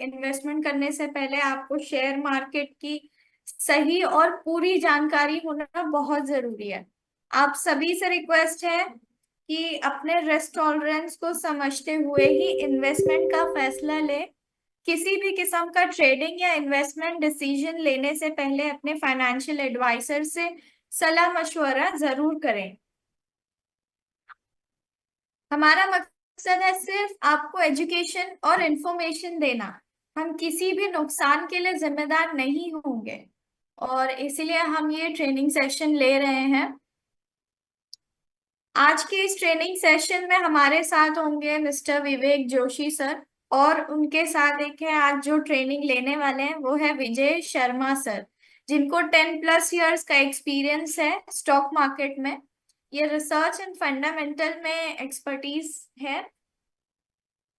Investment करने से पहले आपको शेयर मार्केट की सही और पूरी जानकारी होना बहुत जरूरी है। आप सभी से रिक्वेस्ट है कि अपने रिस्क टॉलरेंस को समझते हुए ही इन्वेस्टमेंट का फैसला ले। किसी भी किस्म का ट्रेडिंग या इन्वेस्टमेंट डिसीजन लेने से पहले अपने फाइनेंशियल एडवाइजर से सलाह मशवरा जरूर करें। हमारा मकसद है सिर्फ आपको एजुकेशन और इंफॉर्मेशन देना। हम किसी भी नुकसान के लिए जिम्मेदार नहीं होंगे और इसीलिए हम ये ट्रेनिंग सेशन ले रहे हैं। आज के इस ट्रेनिंग सेशन में हमारे साथ होंगे मिस्टर विवेक जोशी सर, और उनके साथ एक है आज जो ट्रेनिंग लेने वाले हैं वो है विजय शर्मा सर, जिनको 10+ इयर्स का एक्सपीरियंस है स्टॉक मार्केट में। ये रिसर्च एंड फंडामेंटल में एक्सपर्टीज है।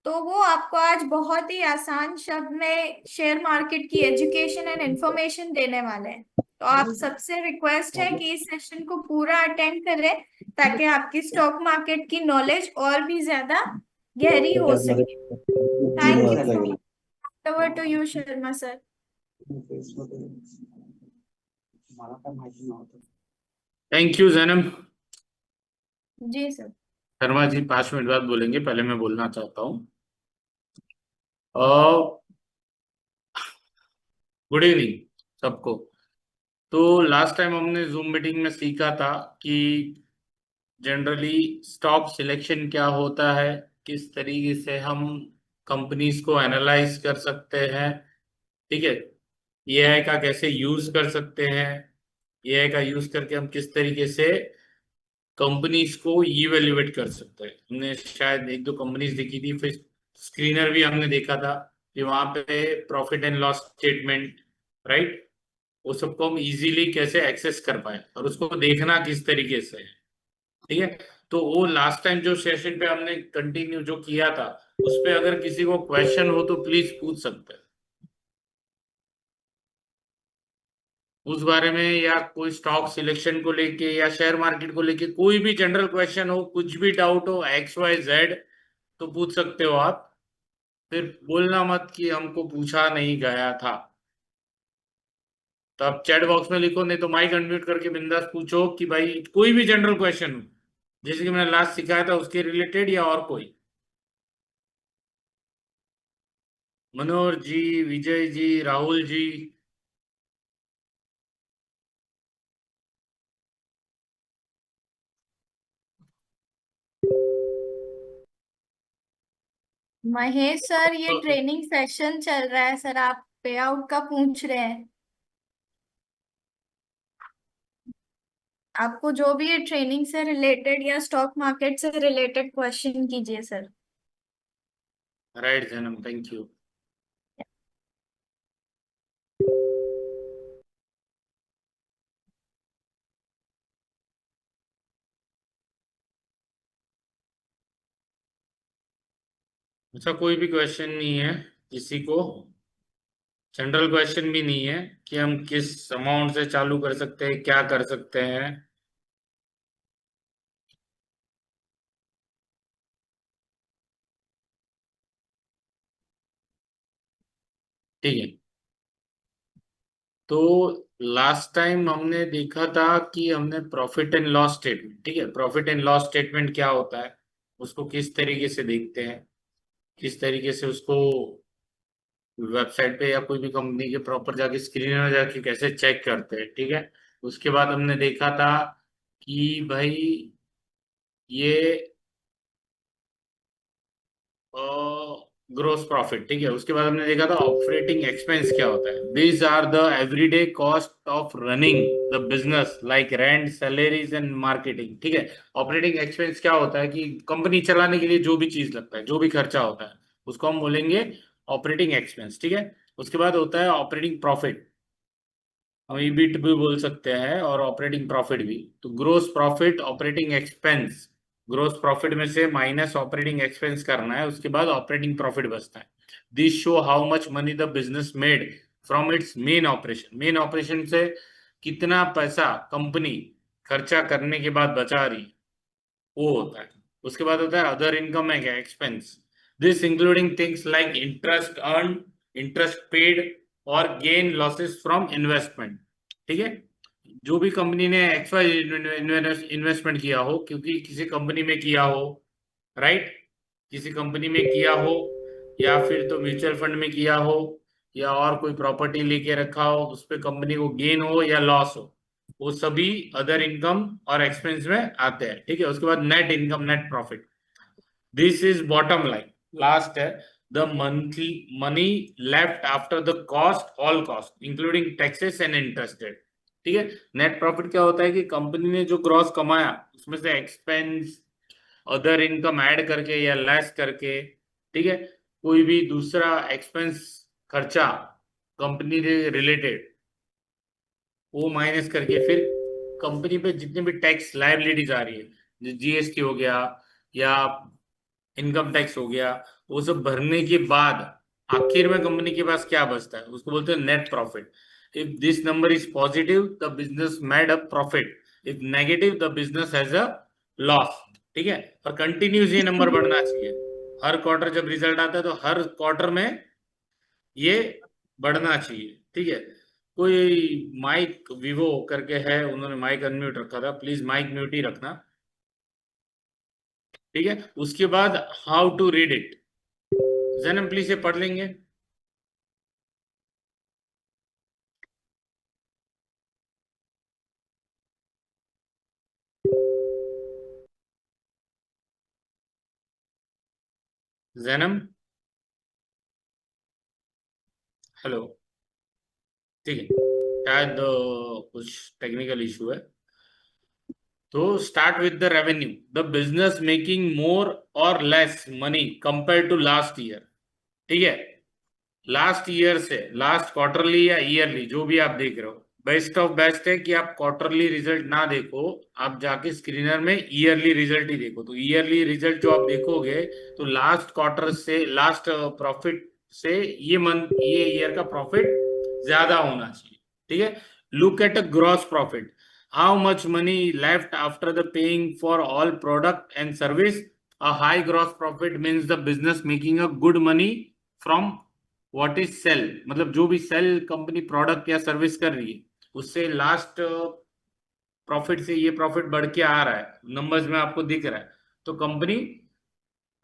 तो वो आपको आज बहुत ही आसान शब्द में शेयर मार्केट की एजुकेशन एंड इंफॉर्मेशन देने वाले हैं। तो आप सबसे रिक्वेस्ट है कि इस सेशन को पूरा अटेंड करें ताकि आपकी स्टॉक मार्केट की नॉलेज और भी ज्यादा गहरी हो सके। Thank you so much. Over to you Sharma sir. Thank you Jainam. जी सर। शर्मा जी 5 मिनट बाद बोलेंगे, पहले मैं बोलना चाहता हूँ। गुड इवनिंग सबको। तो लास्ट टाइम हमने जूम मीटिंग में सीखा था कि जनरली स्टॉक सिलेक्शन क्या होता है, किस तरीके से हम कंपनीज को एनालाइज कर सकते हैं, ठीक है। एआई का कैसे यूज कर सकते हैं, एआई का यूज करके हम किस तरीके से कंपनीज को इवेल्युएट कर सकते हैं। हमने शायद 1-2 कंपनीज देखी थी, फिर स्क्रीनर भी हमने देखा था कि वहां पे profit and loss statement, right, वो सबको हम इजीली कैसे एक्सेस कर पाए और उसको देखना किस तरीके से है, ठीक है। तो वो लास्ट टाइम जो सेशन पे हमने कंटिन्यू जो किया था, उस पे अगर किसी को क्वेश्चन हो तो प्लीज पूछ सकते हैं उस बारे में, या कोई स्टॉक सिलेक्शन को लेके या शेयर मार्केट को लेके कोई भी जनरल क्वेश्चन हो, कुछ भी डाउट हो XYZ, तो पूछ सकते हो आप। फिर बोलना मत कि हमको पूछा नहीं गया था। तो आप चैट बॉक्स में लिखो, नहीं तो माइक अनम्यूट करके बिंदास पूछो कि भाई कोई भी जनरल क्वेश्चन हो, जैसे कि मैंने लास्ट सिखाया था उसके रिलेटेड या और कोई। मनोहर जी, विजय जी, राहुल जी। महेश सर, ये ट्रेनिंग सेशन चल रहा है सर, आप पे आउट का पूछ रहे हैं। आपको जो भी है ट्रेनिंग से रिलेटेड या स्टॉक मार्केट से रिलेटेड क्वेश्चन कीजिए सर। राइट जन्म, थैंक यू। अच्छा, कोई भी क्वेश्चन नहीं है किसी को, जनरल क्वेश्चन भी नहीं है कि हम किस अमाउंट से चालू कर सकते हैं, क्या कर सकते हैं। ठीक है। तो लास्ट टाइम हमने देखा था कि हमने प्रॉफिट एंड लॉस स्टेटमेंट, ठीक है, प्रॉफिट एंड लॉस स्टेटमेंट क्या होता है, उसको किस तरीके से देखते हैं, किस तरीके से उसको वेबसाइट पे या कोई भी कंपनी के प्रॉपर जाके स्क्रीन में जाके कैसे चेक करते हैं, ठीक है। उसके बाद हमने देखा था कि भाई ये ग्रोस प्रॉफिट, ठीक है। उसके बाद हमने देखा था ऑपरेटिंग एक्सपेंस क्या होता है। These are the everyday cost of running the business like rent, salaries and marketing, ठीक है। ऑपरेटिंग एक्सपेंस क्या होता है कि कंपनी चलाने के लिए जो भी चीज लगता है, जो भी खर्चा होता है, उसको हम बोलेंगे ऑपरेटिंग एक्सपेंस, ठीक है। उसके बाद होता है ऑपरेटिंग प्रॉफिट, हम ईबिट भी बोल सकते हैं और ऑपरेटिंग प्रॉफिट भी। तो gross profit, operating expense, gross profit में से माइनस ऑपरेटिंग एक्सपेंस करना है, उसके बाद ऑपरेटिंग प्रॉफिट बचता है। This show how much money the business made from its main operation. Main operation से कितना पैसा कंपनी खर्चा करने के बाद बचा रही है, वो होता है। उसके बाद होता है अदर इनकम है क्या, expense. This including things like interest earn, interest paid और गेन लॉसेस फ्रॉम इन्वेस्टमेंट। ठीक है, जो भी कंपनी ने एक्सवाई इन्वेस्टमेंट किया हो, क्योंकि किसी कंपनी में किया हो, राइट, किसी कंपनी में किया हो, या फिर तो म्यूचुअल फंड में किया हो, या और कोई प्रॉपर्टी लेके रखा हो, उस पे कंपनी को गेन हो या लॉस हो, वो सभी अदर इनकम और एक्सपेंस में आते हैं। ठीक है, उसके बाद net income, net profit, this is bottom line, last है, the monthly money left after the cost, all cost including taxes and interested. ठीक है, नेट प्रॉफिट क्या होता है कि कंपनी ने जो ग्रॉस कमाया उसमें से एक्सपेंस, अदर इनकम ऐड करके या लेस करके, ठीक है, कोई भी दूसरा एक्सपेंस, खर्चा कंपनी से रिलेटेड, वो माइनस करके फिर कंपनी पे जितने भी टैक्स लायबिलिटीज आ रही है, जीएसटी हो गया या इनकम टैक्स हो गया, वो सब भरने के बाद आखिर में कंपनी के पास क्या बचता है, उसको बोलते हैं net profit. If this number is positive the business made a profit, if negative the business has a loss. ठीक है, और कंटिन्यूस ये नंबर बढ़ना चाहिए, हर क्वार्टर जब रिजल्ट आता है तो हर क्वार्टर में ये बढ़ना चाहिए। ठीक है, कोई माइक विवो करके है, उन्होंने माइक अनम्यूट रखा था, प्लीज माइक म्यूट ही रखना। ठीक है, उसके बाद how to read it, Jainam please ये पढ़ लेंगे। जैनम, हेलो। ठीक है, शायद कुछ टेक्निकल इशू है। तो start with the revenue, the business making more or less money compare to last year. ठीक है, लास्ट ईयर से, लास्ट क्वार्टरली या ईयरली जो भी आप देख रहे हो, बेस्ट ऑफ बेस्ट है कि आप क्वार्टरली रिजल्ट ना देखो, आप जाके स्क्रीनर में ईयरली रिजल्ट ही देखो। तो ईयरली रिजल्ट जो आप देखोगे, तो लास्ट क्वार्टर से, लास्ट प्रॉफिट से ये मंथ, ये ईयर का प्रॉफिट ज्यादा होना चाहिए। ठीक है, look at a gross profit, how much money left after the paying for all product and service. A high gross profit means the business making a good money from what is sale, मतलब जो भी sale company product या service कर रही है, उससे last profit से ये प्रॉफिट बढ़ के आ रहा है, नंबर्स में आपको दिख रहा है, तो कंपनी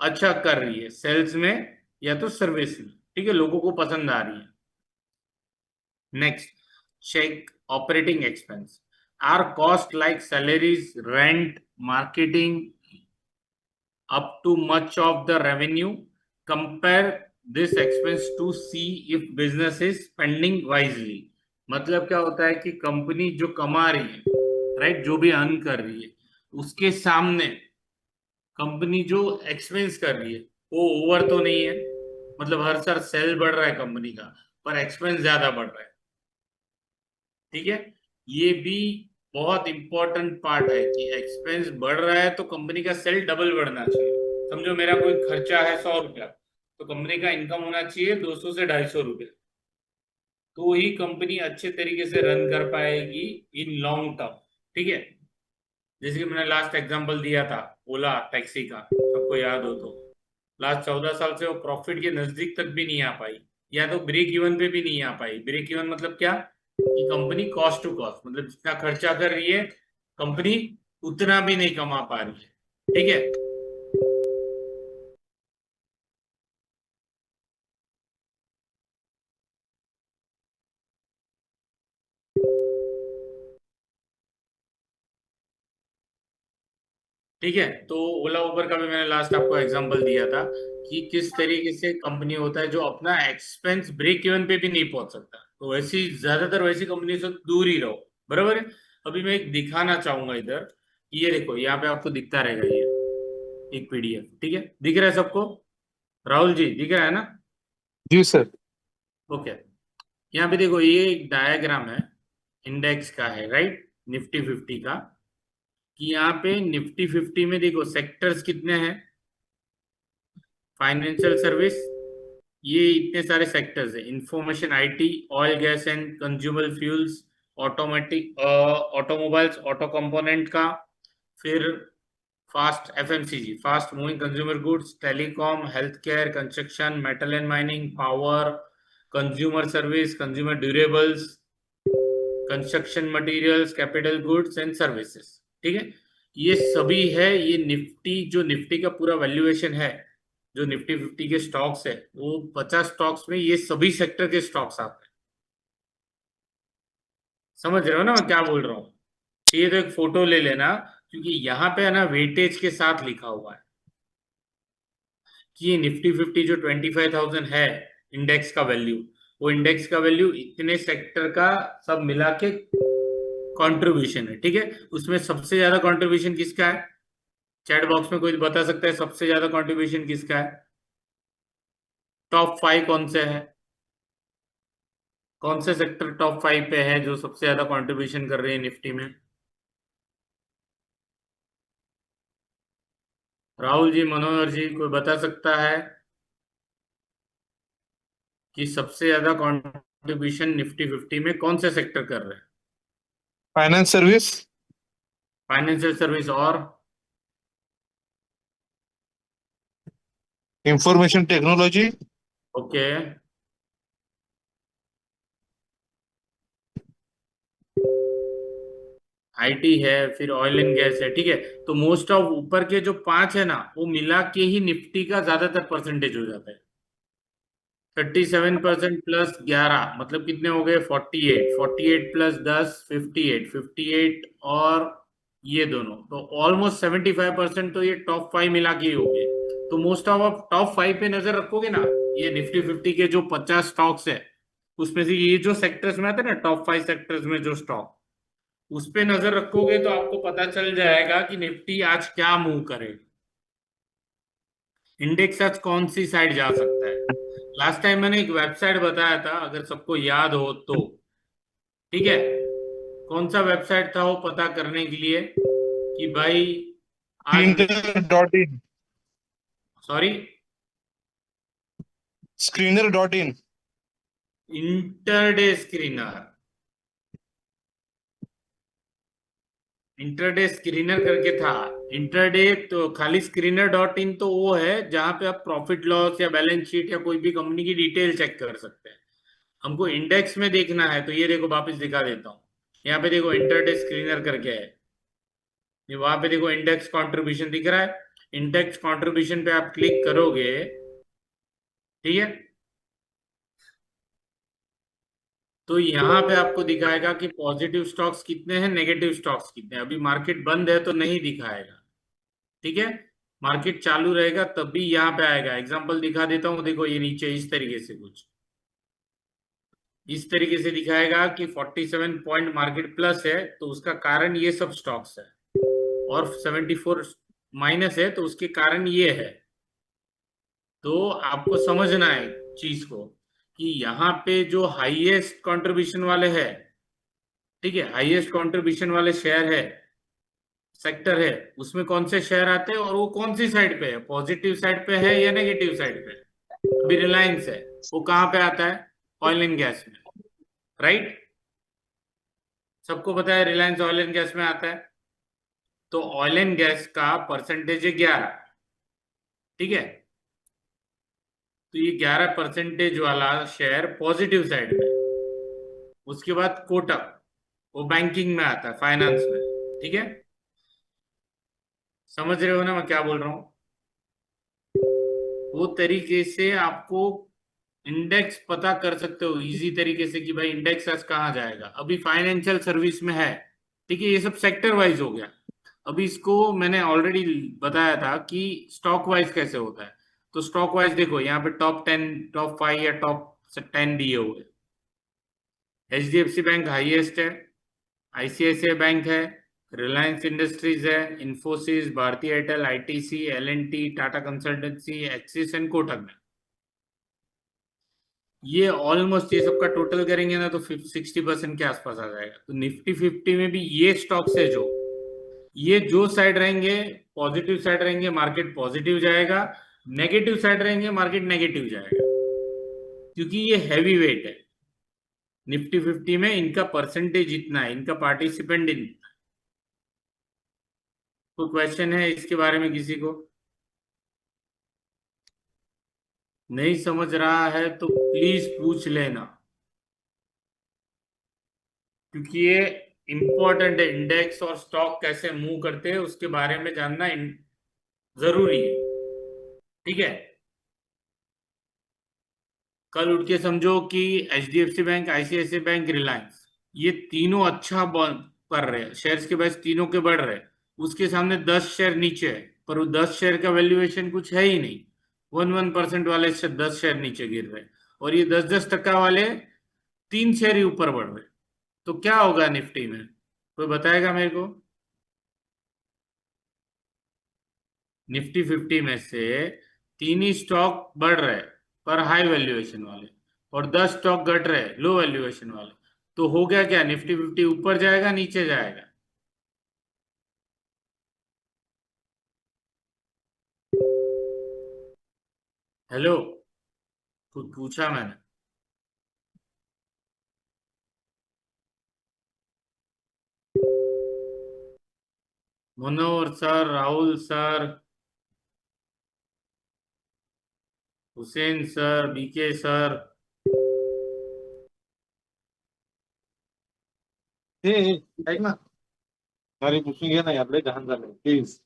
अच्छा कर रही है सेल्स में या तो सर्विस में। ठीक है, लोगों को पसंद आ रही है। Next, check operating expense, are cost like salaries, rent, marketing up to much of the revenue, compare this expense to see if business is spending wisely। मतलब क्या होता है कि कंपनी जो कमा रही है, राइट, जो भी अर्न कर रही है, उसके सामने कंपनी जो एक्सपेंस कर रही है वो ओवर तो नहीं है, मतलब हर साल सेल बढ़ रहा है कंपनी का, पर एक्सपेंस ज्यादा बढ़ रहा है। ठीक है, ये भी बहुत इंपॉर्टेंट पार्ट है कि एक्सपेंस बढ़ रहा है तो कंपनी का सेल डबल बढ़ना चाहिए। समझो मेरा कोई खर्चा है 100 रुपया, तो कंपनी का इनकम होना चाहिए 200 से 250 रुपया, तो ही कंपनी अच्छे तरीके से रन कर पाएगी इन लॉन्ग टर्म। ठीक है, जैसे कि मैंने लास्ट एग्जांपल दिया था ओला टैक्सी का, सबको याद हो तो, लास्ट 14 साल से वो प्रॉफिट के नजदीक तक भी नहीं आ पाई, या तो ब्रेक इवन पे भी नहीं आ पाई। ब्रेक इवन मतलब क्या, कि कंपनी कॉस्ट टू कॉस्ट, मतलब जितना खर्चा कर रही है कंपनी उतना भी नहीं कमा पा रही है। ठीक है, ठीक है, तो ओला उबर का भी मैंने लास्ट आपको एग्जांपल दिया था कि किस तरीके से कंपनी होता है जो अपना एक्सपेंस ब्रेक इवन पे भी नहीं पहुंच सकता, तो वैसी ज्यादातर वैसी कंपनी से दूर ही रहो। बराबर है, अभी मैं एक दिखाना चाहूंगा इधर, ये देखो यहाँ पे आपको दिखता रहेगा ये एक पीडीएफ। ठीक है, दिख रहा है सबको, राहुल जी दिख रहा है ना? जी सर। ओके, यहाँ पे देखो ये एक डायग्राम है, इंडेक्स का है, राइट, निफ्टी 50 का, कि यहाँ पे निफ्टी 50 में देखो सेक्टर्स कितने हैं, फाइनेंशियल सर्विस, ये इतने सारे सेक्टर्स है, information IT, oil gas and consumer fuels, automatic automobiles, auto component का, फिर fast FMCG, fast moving consumer goods, telecom, health care, construction, metal and mining, power, consumer service, consumer durables, construction materials, capital goods and services. ठीक है, ये सभी है। ये Nifty, जो Nifty का पूरा वैल्यूएशन है, जो निफ्टी 50 के स्टॉक्स है, वो 50 स्टॉक्स में ये सभी सेक्टर के स्टॉक्स आते हैं। समझ रहे हो ना मैं क्या बोल रहा हूँ? ये तो एक फोटो ले लेना, क्योंकि यहाँ पे है ना वेटेज के साथ लिखा हुआ है कि ये निफ्टी 50 जो 25,000 है इंडेक्स का वैल्यू, वो इंडेक्स का वैल्यू इतने सेक्टर का सब मिला के कंट्रीब्यूशन है। ठीक है, उसमें सबसे ज्यादा कंट्रीब्यूशन किसका है? चैट बॉक्स में कोई बता सकता है सबसे ज्यादा कंट्रीब्यूशन किसका है? टॉप 5 कौन से है? कौन से सेक्टर टॉप 5 पे है जो सबसे ज्यादा कंट्रीब्यूशन कर रही है निफ्टी में? राहुल जी, मनोहर जी, कोई बता सकता है कि सबसे ज्यादा कंट्रीब्यूशन निफ्टी 50 में कौन से सेक्टर कर रहे हैं? Finance service. फाइनेंशियल सर्विस और इंफॉर्मेशन टेक्नोलॉजी। ओके, आईटी है, फिर ऑयल एंड गैस है। ठीक है, तो मोस्ट ऑफ ऊपर के जो 5 है ना, वो मिला के ही निफ्टी का ज्यादातर परसेंटेज हो जाता है। 37% प्लस 11 मतलब कितने हो गए? 48। 48 प्लस 10, 58। 58 और ये दोनों तो ऑलमोस्ट 75% तो ये टॉप 5 मिला के ही हो गए। तो मोस्ट ऑफ आप टॉप 5 पे नजर रखोगे ना, ये निफ्टी 50 के जो 50 स्टॉक्स है, उसमें से ये जो सेक्टर्स में आते हैं ना, टॉप 5 सेक्टर्स में जो स्टॉक, उस पे नजर रखोगे तो आपको पता चल जाएगा कि निफ्टी आज क्या मूव करे, इंडेक्स आज कौन सी साइड जा सकता है। लास्ट टाइम मैंने एक वेबसाइट बताया था, अगर सबको याद हो तो। ठीक है, कौन सा वेबसाइट था वो पता करने के लिए कि भाई आज screener in. Sorry, screener in. Intraday screener. Intraday screener करके था। इंटरडे तो खाली screener.in तो वो है जहां पे आप प्रॉफिट लॉस या बैलेंस शीट या कोई भी कंपनी की डिटेल चेक कर सकते हैं। हमको इंडेक्स में देखना है तो ये देखो, वापस दिखा देता हूँ। यहाँ पे देखो इंटरडे स्क्रीनर करके है, ये वहां पे देखो इंडेक्स कंट्रीब्यूशन दिख रहा है। इंडेक्स कंट्रीब्यूशन पे आप क्लिक करोगे, ठीक है, तो यहाँ पे आपको दिखाएगा कि पॉजिटिव स्टॉक्स कितने हैं, नेगेटिव स्टॉक्स कितने हैं। अभी मार्केट बंद है तो नहीं दिखाएगा। ठीक है, मार्केट चालू रहेगा तब भी यहाँ पे आएगा। एग्जांपल दिखा देता हूँ, देखो ये नीचे इस तरीके से, कुछ इस तरीके से दिखाएगा कि 47 पॉइंट मार्केट प्लस है तो उसका कारण ये सब स्टॉक्स है, और 74 माइनस है तो उसके कारण ये है। तो आपको समझना है चीज को कि यहाँ पे जो हाईएस्ट कंट्रीब्यूशन वाले है, ठीक है, हाईएस्ट कंट्रीब्यूशन वाले शेयर है, सेक्टर है, उसमें कौन से शेयर आते हैं और वो कौन सी साइड पे है, पॉजिटिव साइड पे है या नेगेटिव साइड पे है। अभी रिलायंस है, वो कहाँ पे आता है? ऑयल एंड गैस में, राइट? सबको पता है रिलायंस ऑयल एंड गैस में आता है। तो ऑयल एंड गैस का परसेंटेज है 11। ठीक है, तो ये 11% वाला शेयर पॉजिटिव साइड में। उसके बाद कोटक, वो बैंकिंग में आता है, फाइनेंस में। ठीक है, समझ रहे हो ना मैं क्या बोल रहा हूँ? वो तरीके से आपको इंडेक्स पता कर सकते हो इजी तरीके से कि भाई इंडेक्स आज कहाँ जाएगा। अभी फाइनेंशियल सर्विस में है, ठीक है, ये सब सेक्टर वाइज हो गया। अभी इसको मैंने ऑलरेडी बताया था कि स्टॉक वाइज कैसे होता है। तो स्टॉक वाइज देखो, यहाँ पे टॉप 10, टॉप 5 या टॉप 10 दिए हुए। HDFC बैंक हाईएस्ट है, ICICI बैंक है, रिलायंस इंडस्ट्रीज है, Infosys, Bharti Airtel, ITC, L&T, Tata Consultancy, Axis and Kotak है। ये ऑलमोस्ट ये सबका टोटल करेंगे ना तो 60% के आसपास आ जाएगा। तो निफ्टी 50 में भी ये स्टॉक्स है जो, ये जो साइड रहेंगे, पॉजिटिव साइड रहेंगे मार्केट पॉजिटिव जाएगा, नेगेटिव साइड रहेंगे मार्केट नेगेटिव जाएगा, क्योंकि ये हैवी वेट है। निफ्टी 50 में इनका परसेंटेज इतना है, इनका पार्टिसिपेंट इतना। कोई क्वेश्चन है इसके बारे में किसी को? नहीं समझ रहा है तो प्लीज पूछ लेना, क्योंकि ये इंपॉर्टेंट है। इंडेक्स और स्टॉक कैसे मूव करते हैं उसके बारे में जानना जरूरी है। ठीक है। कल उठ के समझो कि HDFC bank, ICICI bank, Reliance, ये तीनों अच्छा कर रहे हैं, शेयर्स के प्राइस तीनों के बढ़ रहे हैं। उसके सामने 10 शेयर नीचे है, पर वो 10 शेयर का वैल्यूएशन कुछ है ही नहीं। 1% वाले से 10 शेयर नीचे गिर रहे हैं, और ये 10-10% वाले 3 शेयर ही ऊपर बढ़ रहे हैं। तो क्या होगा निफ्टी में, कोई बताएगा मेरे को? निफ्टी 50 में से 3 ही स्टॉक बढ़ रहे पर हाई वैल्यूएशन वाले, और 10 स्टॉक घट रहे लो वैल्यूएशन वाले। तो हो गया क्या, निफ्टी 50 ऊपर जाएगा नीचे जाएगा? हेलो, खुद पूछा मैंने। Manohar sir, Rahul sir, Hussain sir, BK sir. Hey ऐक ना, अरे पूछून घे ना यार, लय घाण झालंय प्लीज.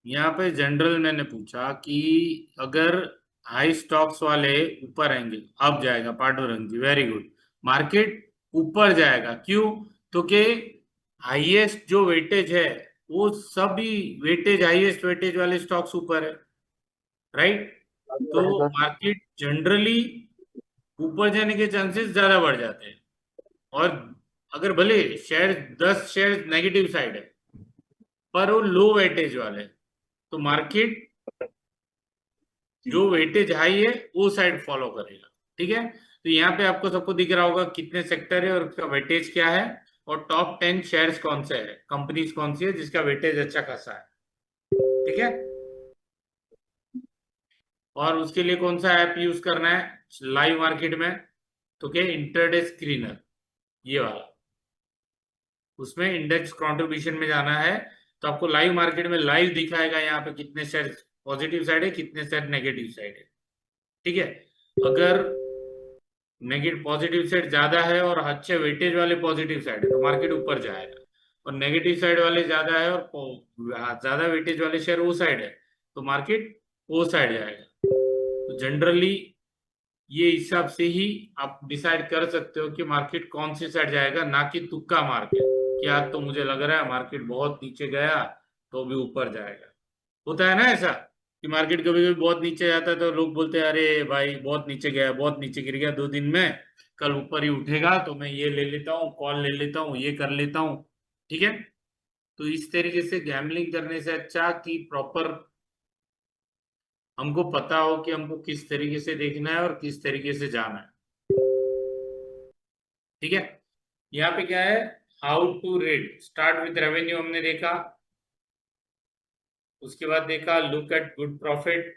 यहाँ पे जनरल मैंने पूछा कि अगर हाई स्टॉक्स वाले ऊपर आएंगे, अब जाएगा पांडुरंग जी, वेरी गुड। मार्केट ऊपर जाएगा, क्यों? तो कि हाईएस्ट जो वेटेज है, वो सभी वेटेज, हाईएस्ट वेटेज वाले स्टॉक्स ऊपर है, राइट? तो मार्केट जनरली ऊपर जाने के चांसेस ज्यादा बढ़ जाते हैं। और अगर भले शेयर 10 शेयर नेगेटिव साइड है, पर वो लो वेटेज वाले हैं, तो मार्केट जो वेटेज हाई है वो साइड फॉलो करेगा। ठीक है। तो यहाँ पे आपको सबको दिख रहा होगा कितने सेक्टर है और उसका वेटेज क्या है, और टॉप 10 शेयर्स कौन से है, कंपनीज कौन सी है जिसका वेटेज अच्छा खासा है। ठीक है। और उसके लिए कौन सा ऐप यूज करना है लाइव मार्केट में, तो क्या, इंटरडे स्क्रीनर, ये वाला। उसमें इंडेक्स कंट्रीब्यूशन में जाना है, तो आपको लाइव मार्केट में लाइव दिखाएगा यहाँ पे कितने शेयर पॉजिटिव साइड है, कितने शेयर नेगेटिव साइड है। ठीक है। अगर नेगेटिव पॉजिटिव साइड ज्यादा है और अच्छे वेटेज वाले पॉजिटिव साइड है तो मार्केट ऊपर जाएगा, और नेगेटिव साइड वाले ज्यादा है और ज्यादा वेटेज वाले शेयर वो साइड है तो मार्केट वो साइड जाएगा। तो जनरली ये हिसाब से ही आप डिसाइड कर सकते हो कि मार्केट कौन सी साइड जाएगा, ना कि तुक्का मार के कि आज तो मुझे लग रहा है मार्केट बहुत नीचे गया तो भी ऊपर जाएगा। होता है ना ऐसा कि मार्केट कभी कभी बहुत नीचे जाता है तो लोग बोलते हैं अरे भाई बहुत नीचे गया, बहुत नीचे गिर गया 2 दिन में, कल ऊपर ही उठेगा तो मैं ये ले लेता हूँ, कॉल ले लेता हूँ, ये कर लेता हूँ। ठीक है। तो इस तरीके से गैम्बलिंग करने से अच्छा कि प्रॉपर हमको पता हो कि हमको किस तरीके से देखना है और किस तरीके से जाना है। ठीक है। यहाँ पे क्या है, how to read, start with revenue हमने देखा, उसके बाद देखा look at good profit,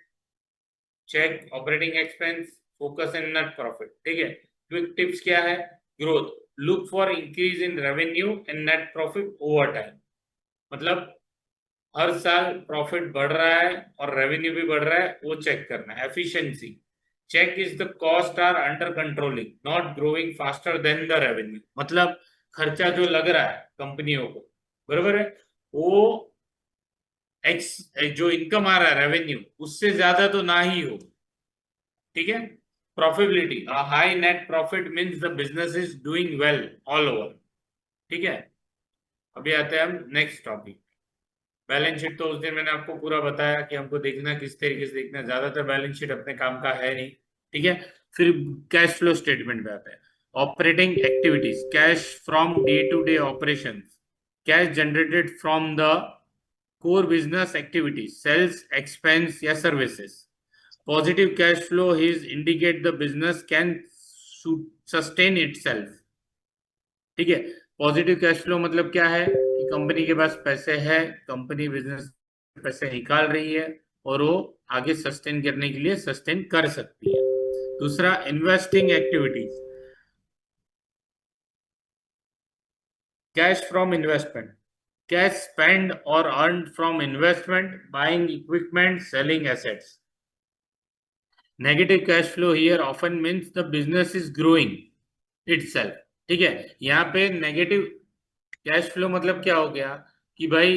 check operating expense, focus in net profit. ठीक है। क्विक टिप्स क्या है, growth, look for increase in revenue and net profit over time. मतलब हर साल प्रॉफिट बढ़ रहा है और रेवेन्यू भी बढ़ रहा है, वो चेक करना है। Efficiency, check is the cost are under controlling not growing faster than the revenue. मतलब खर्चा जो लग रहा है कंपनियों को, बरोबर है, वो एक्स जो इनकम आ रहा है रेवेन्यू उससे ज्यादा तो ना ही हो। ठीक है। Profitability, a high net profit means the business is doing well all over. ठीक है। अभी आते हैं हम नेक्स्ट टॉपिक। बैलेंस शीट तो उस दिन मैंने आपको पूरा बताया कि हमको देखना किस तरीके से देखना, ज्यादातर बैलेंस शीट अपने काम का है नहीं। ठीक है। फिर कैश फ्लो स्टेटमेंट पे आते हैं। Operating activities, cash from day to day operation, cash generated from the core business activities, sales, expense या services. Positive cash flow is indicate the business can sustain itself. ठीक है। Positive cash flow मतलब क्या है कि company के पास पैसे है, कंपनी बिजनेस पैसे निकाल रही है और वो आगे सस्टेन करने के लिए सस्टेन कर सकती है। दूसरा, investing activities, cash from investment, cash spend or earn from investment, buying equipment, selling assets. Negative cash flow here often means the business is growing itself. ठीक है, यहाँ पे नेगेटिव कैश फ्लो मतलब क्या हो गया कि भाई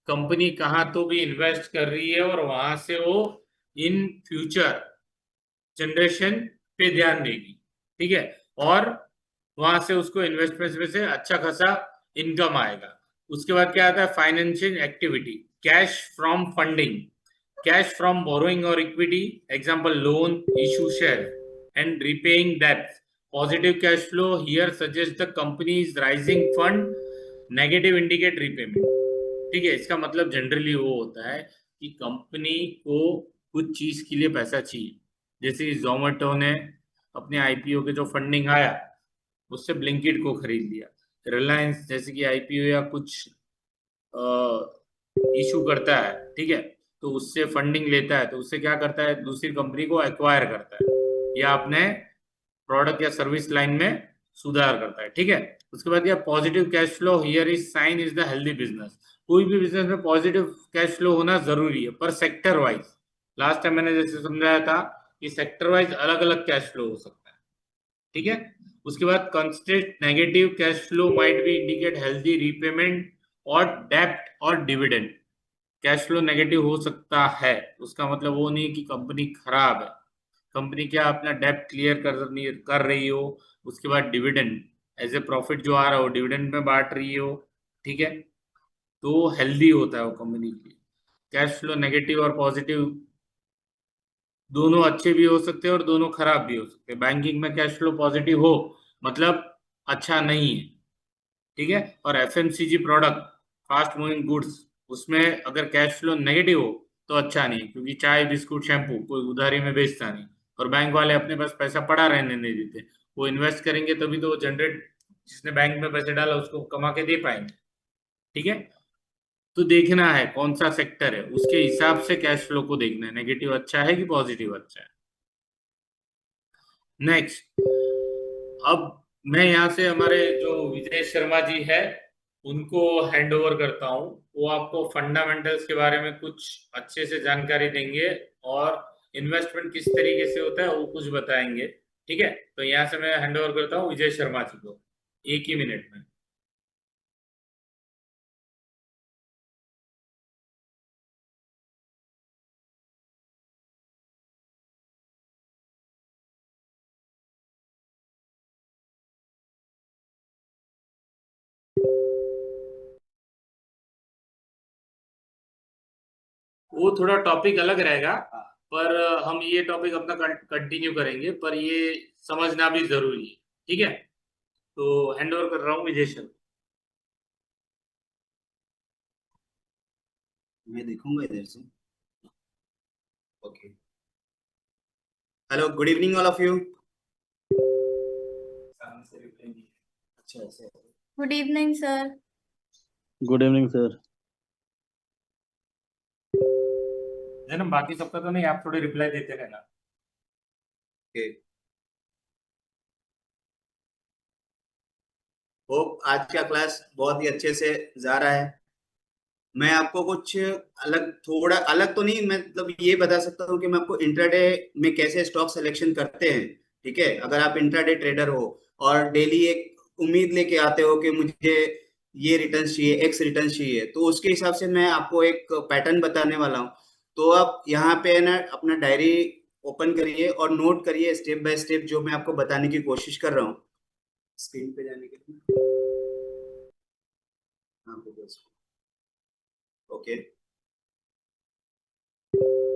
कंपनी कहाँ तो भी इन्वेस्ट कर रही है और वहां से वो इन फ्यूचर जनरेशन पे ध्यान देगी। ठीक है, और वहां से उसको इन्वेस्टमेंट में से अच्छा खासा इनकम आएगा। उसके बाद क्या आता है, financial activity, cash from funding, cash from borrowing or equity, example loan, issue share and repaying debts। Positive cash flow here suggest the company is raising fund, negative indicate repayment. ठीक है, इसका मतलब जनरली वो होता है कि company को कुछ चीज के लिए पैसा चाहिए, जैसे जोमेटो ने अपने आईपीओ के जो फंडिंग आया उससे ब्लिंकिट को खरीद लिया। रिलायंस जैसे कि आईपीओ या कुछ इशू करता है, ठीक है, तो उससे फंडिंग लेता है, तो उससे क्या करता है, दूसरी कंपनी को एक्वायर करता है या अपने प्रोडक्ट या सर्विस लाइन में सुधार करता है। ठीक है, उसके बाद यह positive cash flow here is sine is the healthy business. कोई भी बिजनेस में पॉजिटिव कैश फ्लो होना जरूरी है, पर सेक्टर वाइज। लास्ट टाइम मैंने जैसे समझाया था कि सेक्टर वाइज अलग अलग कैश फ्लो हो सकता है। ठीक है, उसके बाद constant negative cash flow might be indicate healthy repayment और डेब्ट और डिविडेंड। कैश फ्लो नेगेटिव हो सकता है, उसका मतलब वो नहीं कि कंपनी खराब है। कंपनी क्या अपना डेब्ट क्लियर कर रही हो, उसके बाद डिविडेंड एज ए प्रॉफिट जो आ रहा हो डिविडेंड में बांट रही हो। ठीक है, तो हेल्दी होता है वो कंपनी के लिए। कैश फ्लो नेगेटिव और पॉजिटिव दोनों अच्छे भी हो सकते हैं और दोनों खराब भी हो सकते हैं। बैंकिंग में कैश फ्लो पॉजिटिव हो मतलब अच्छा नहीं है। ठीक है, और FMCG product, fast moving goods, उसमें अगर कैश फ्लो नेगेटिव हो तो अच्छा नहीं, क्योंकि चाय बिस्कुट शैम्पू कोई उधारी में बेचता नहीं, और बैंक वाले अपने पास पैसा पड़ा रहने नहीं देते। वो इन्वेस्ट करेंगे तभी तो वो जनरेट, जिसने बैंक में पैसे डाला उसको कमा के दे पाएंगे। ठीक है, तो देखना है कौन सा सेक्टर है, उसके हिसाब से कैश फ्लो को देखना है, नेगेटिव अच्छा है कि पॉजिटिव अच्छा है। नेक्स्ट, अब मैं यहाँ से हमारे जो विजय शर्मा जी है उनको हैंड ओवर करता हूँ। वो आपको फंडामेंटल्स के बारे में कुछ अच्छे से जानकारी देंगे और इन्वेस्टमेंट किस तरीके से होता है वो कुछ बताएंगे। ठीक है, तो यहाँ से मैं हैंड ओवर करता हूँ विजय शर्मा जी को, 1 ही मिनट में। वो थोड़ा टॉपिक अलग रहेगा, पर हम ये टॉपिक अपना कंटिन्यू करेंगे, पर ये समझना भी जरूरी है। ठीक है, तो हैंड ओवर कर रहा हूँ विजय शर्मा। मैं देखूंगा इधर से। Okay, hello, good evening all of you. अच्छा ऐसे। Good evening sir. Good evening sir. जन्म बाकी सबका तो नहीं, आप थोड़े रिप्लाई देते रहना। ओके, होप आज का क्लास बहुत ही अच्छे से जा रहा है। मैं आपको कुछ अलग, थोड़ा अलग तो नहीं, मतलब ये बता सकता हूँ कि मैं आपको इंट्राडे में कैसे स्टॉक सिलेक्शन करते हैं। ठीक है, अगर आप इंट्राडे ट्रेडर हो और डेली एक उम्मीद लेके आते हो कि मुझे ये रिटर्न चाहिए, एक्स रिटर्न चाहिए, तो उसके हिसाब से मैं आपको एक पैटर्न बताने वाला हूँ। तो आप यहाँ पे है ना अपना डायरी ओपन करिए और नोट करिए स्टेप बाय स्टेप जो मैं आपको बताने की कोशिश कर रहा हूँ। स्क्रीन पे जाने के लिए ओके,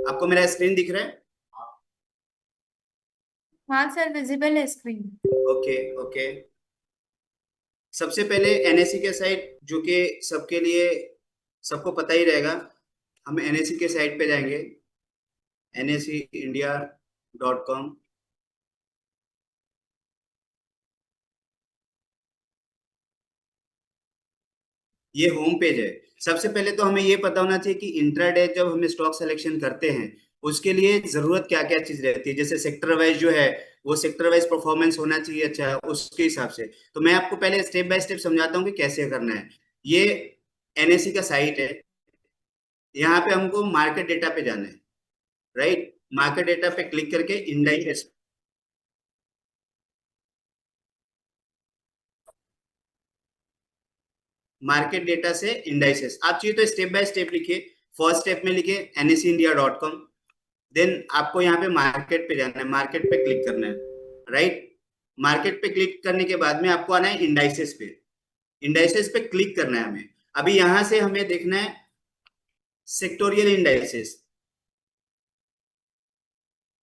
आपको मेरा स्क्रीन दिख रहा है? हाँ सर, विजिबल है स्क्रीन। ओके ओके, सबसे पहले एनएससी के साइट, जो कि सबके लिए सबको पता ही रहेगा, हम एनएससी के साइट पे जाएंगे, nseIndia.com। ये होम पेज है। सबसे पहले तो हमें ये पता होना चाहिए कि इंट्राडे जब हम स्टॉक सिलेक्शन करते हैं उसके लिए जरूरत क्या क्या चीज रहती है। जैसे सेक्टर वाइज जो है वो सेक्टर वाइज परफॉर्मेंस होना चाहिए अच्छा, उसके हिसाब से। तो मैं आपको पहले स्टेप बाय स्टेप समझाता हूँ कि कैसे करना है। ये एनएससी का साइट है, यहाँ पे हमको मार्केट डेटा पे जाना है, राइट। मार्केट डेटा पे क्लिक करके इंडाइसेस, मार्केट डेटा से इंडाइसेस आप चाहिए तो स्टेप बाय स्टेप लिखिए। फर्स्ट स्टेप में लिखिए NSEindia.com, देन आपको यहाँ पे मार्केट पे जाना है, मार्केट पे क्लिक करना है, राइट। मार्केट पे क्लिक करने के बाद में आपको आना है इंडाइसेस पे, इंडाइसेस पे क्लिक करना है हमें। अभी यहां से हमें देखना है सेक्टोरियल इंडाइसेस।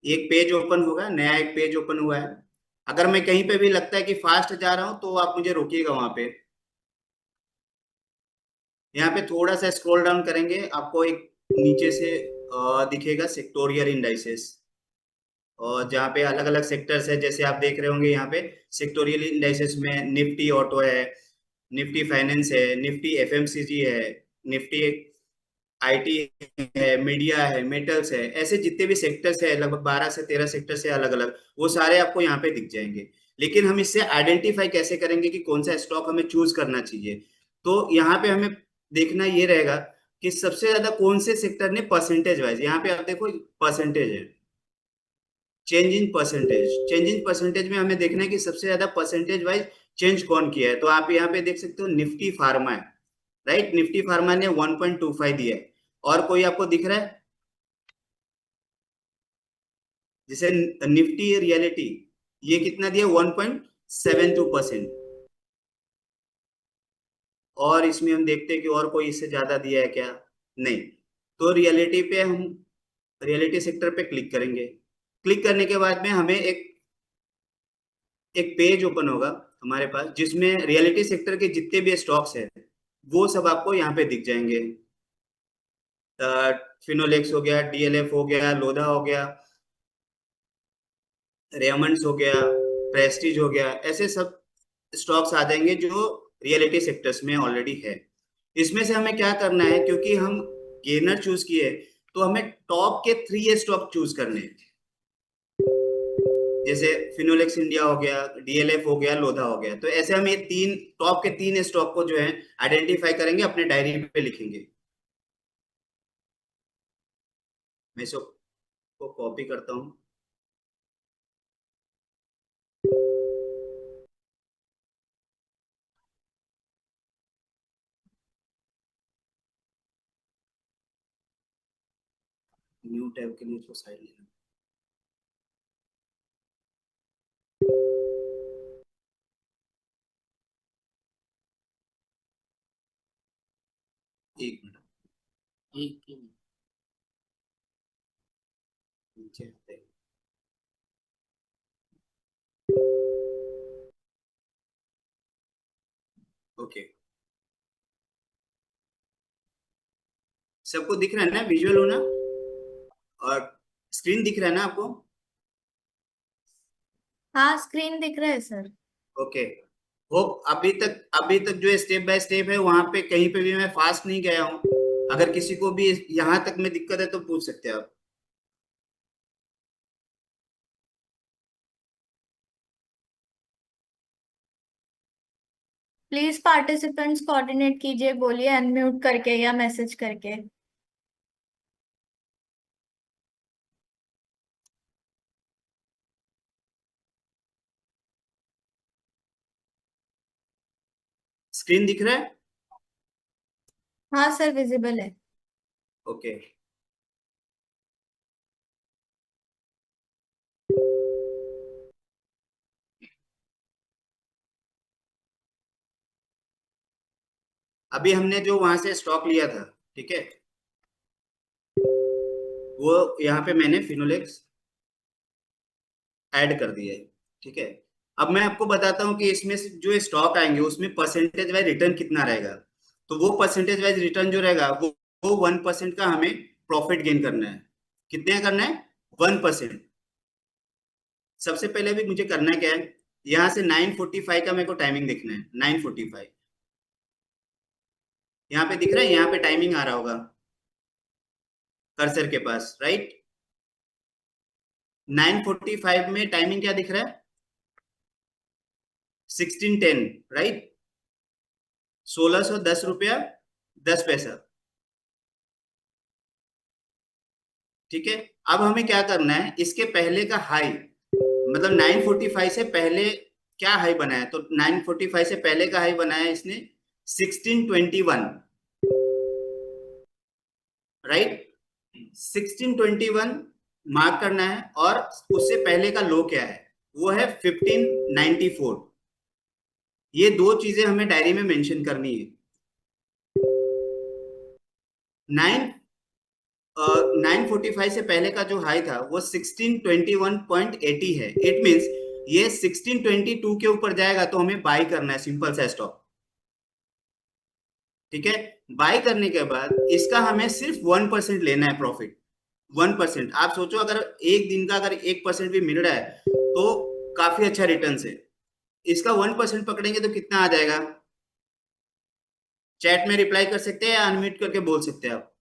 एक पेज ओपन होगा, नया एक पेज ओपन हुआ है। अगर मैं कहीं पे भी लगता है कि फास्ट जा रहा हूं तो आप मुझे रोकिएगा वहां पे। यहाँ पे थोड़ा सा स्क्रॉल डाउन करेंगे, आपको एक नीचे से दिखेगा सेक्टोरियल इंडाइसेस, और जहाँ पे अलग अलग सेक्टर्स है, जैसे आप देख रहे होंगे यहाँ पे सेक्टोरियल इंडाइसेस में निफ्टी ऑटो है, निफ्टी फाइनेंस है, निफ्टी FMCG है, निफ्टी IT है, मीडिया है, मेटल्स है, ऐसे जितने भी सेक्टर्स है, लगभग 12 से 13 सेक्टर्स है अलग अलग, वो सारे आपको यहाँ पे दिख जाएंगे। लेकिन हम इससे आइडेंटिफाई कैसे करेंगे कि कौन सा स्टॉक हमें चूज करना चाहिए? तो यहाँ पे हमें देखना ये रहेगा कि सबसे ज्यादा कौन से सेक्टर ने परसेंटेज वाइज, यहाँ पे आप देखो परसेंटेज है, change in percentage, change in percentage में हमें देखना है कि सबसे ज्यादा परसेंटेज वाइज चेंज कौन किया है। तो आप यहाँ पे देख सकते हो निफ्टी फार्मा है, राइट। निफ्टी फार्मा ने 1.25 दिया है। और कोई आपको दिख रहा है? जैसे निफ्टी रियलिटी, ये कितना दिया? 1.72%। और इसमें हम देखते हैं कि और कोई इससे ज्यादा दिया है क्या? नहीं। तो रियलिटी पे हम, रियलिटी सेक्टर पे क्लिक करेंगे। क्लिक करने के बाद में हमें एक एक पेज ओपन होगा हमारे पास, जिसमें रियलिटी सेक्टर के जितने भी स्टॉक्स हैं वो सब आपको यहाँ पे दिख जाएंगे। फिनोलेक्स हो गया, DLF हो गया, लोधा हो गया, रेमंड्स हो गया, प्रेस्टीज हो गया, ऐसे सब स्टॉक्स आ जाएंगे जो रियलिटी सेक्टर्स में ऑलरेडी है। इसमें से हमें क्या करना है, क्योंकि हम गेनर चूज किए, तो हमें टॉप के 3 स्टॉक चूज करने हैं। जैसे फिनोलेक्स इंडिया हो गया, DLF हो गया, लोधा हो गया। तो ऐसे हम ये तीन टॉप के 3 स्टॉक को जो है आइडेंटिफाई करेंगे, अपने डायरी पे लिखेंगे। मैं इसको कॉपी करता हूँ। न्यू टैब के लिए इसको साइड लेना। एक मिनट, एक ही नीचे आते हैं। ओके, सबको दिख रहा है ना, विजुअल होना? और स्क्रीन दिख रहा है ना आपको? हाँ, स्क्रीन दिख रहा है सर। ओके। होप अभी तक जो स्टेप बाय स्टेप है वहां पे कहीं पे भी मैं फास्ट नहीं गया हूँ। अगर किसी को भी यहाँ तक में दिक्कत है तो पूछ सकते हैं आप। प्लीज पार्टिसिपेंट्स कोऑर्डिनेट कीजिए, बोलिए अनम्यूट करके या मैसेज करके। स्क्रीन दिख रहा है? हाँ सर, विजिबल है। ओके। अभी हमने जो वहां से स्टॉक लिया था, ठीक है, वो यहाँ पे मैंने फिनोलेक्स ऐड कर दिया है, ठीक है। अब मैं आपको बताता हूँ कि इसमें से जो स्टॉक आएंगे उसमें परसेंटेज वाइज रिटर्न कितना रहेगा। तो वो परसेंटेज वाइज रिटर्न जो रहेगा वो 1% का हमें प्रॉफिट गेन करना है। कितने करना है? 1%। सबसे पहले भी मुझे करना क्या है, यहाँ से 9:45 का मेरे को टाइमिंग देखना है। 9:45 यहाँ पे दिख रहा है, यहाँ पे टाइमिंग आ रहा होगा कर्सर के पास, राइट। 9:45 में टाइमिंग क्या दिख रहा है? 16:10, राइट। 1610 रुपया 10 पैसा। ठीक है, अब हमें क्या करना है, इसके पहले का हाई, मतलब 945 से पहले क्या हाई बनाया, तो 945 से पहले का हाई बनाया इसने 1621, राइट। 1621 मार्क करना है, और उससे पहले का लो क्या है, वो है 1594। ये दो चीजें हमें डायरी में मेंशन करनी है। 945 से पहले का जो हाई था वो 1621.80 है। इट मींस ये 1622 के ऊपर जाएगा तो हमें बाई करना है, सिंपल सा स्टॉप। ठीक है, बाई करने के बाद इसका हमें सिर्फ 1% लेना है प्रॉफिट, 1%। आप सोचो अगर एक दिन का अगर 1% भी मिल रहा है तो काफी अच्छा रिटर्न है। इसका 1% पकड़ेंगे तो कितना आ जाएगा, चैट में रिप्लाई कर सकते हैं या अनम्यूट करके बोल सकते हैं आप।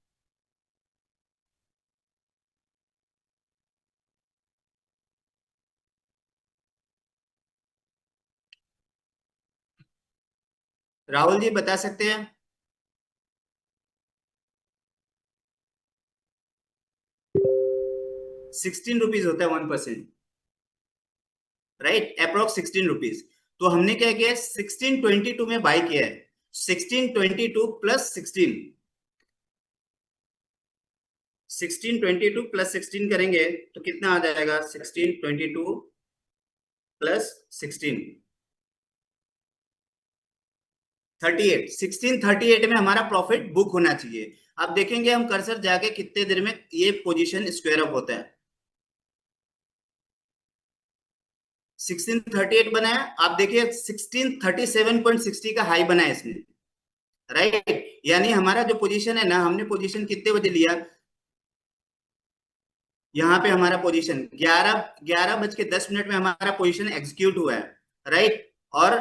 राहुल जी बता सकते हैं। 16 रुपीज होता है 1%, राइट, अप्रोक्स 16 रुपीज। तो हमने क्या किया है, 1622 में बाई किया है, 1622 प्लस 16 करेंगे तो कितना आ जाएगा, 1622 प्लस 1638, 1638 में हमारा प्रॉफिट बुक होना चाहिए। अब देखेंगे हम कर्सर जाके कितने देर में ये पोजीशन स्क्वायर अप होता है। 1638 बनाया, आप देखिए 1637.60 का हाई बनाया इसने, राइट। यानी हमारा जो पोजीशन है ना, हमने पोजीशन कितने बजे लिया, यहाँ पे हमारा पोजीशन 11:10 में हमारा पोजीशन एग्जीक्यूट हुआ है, राइट। और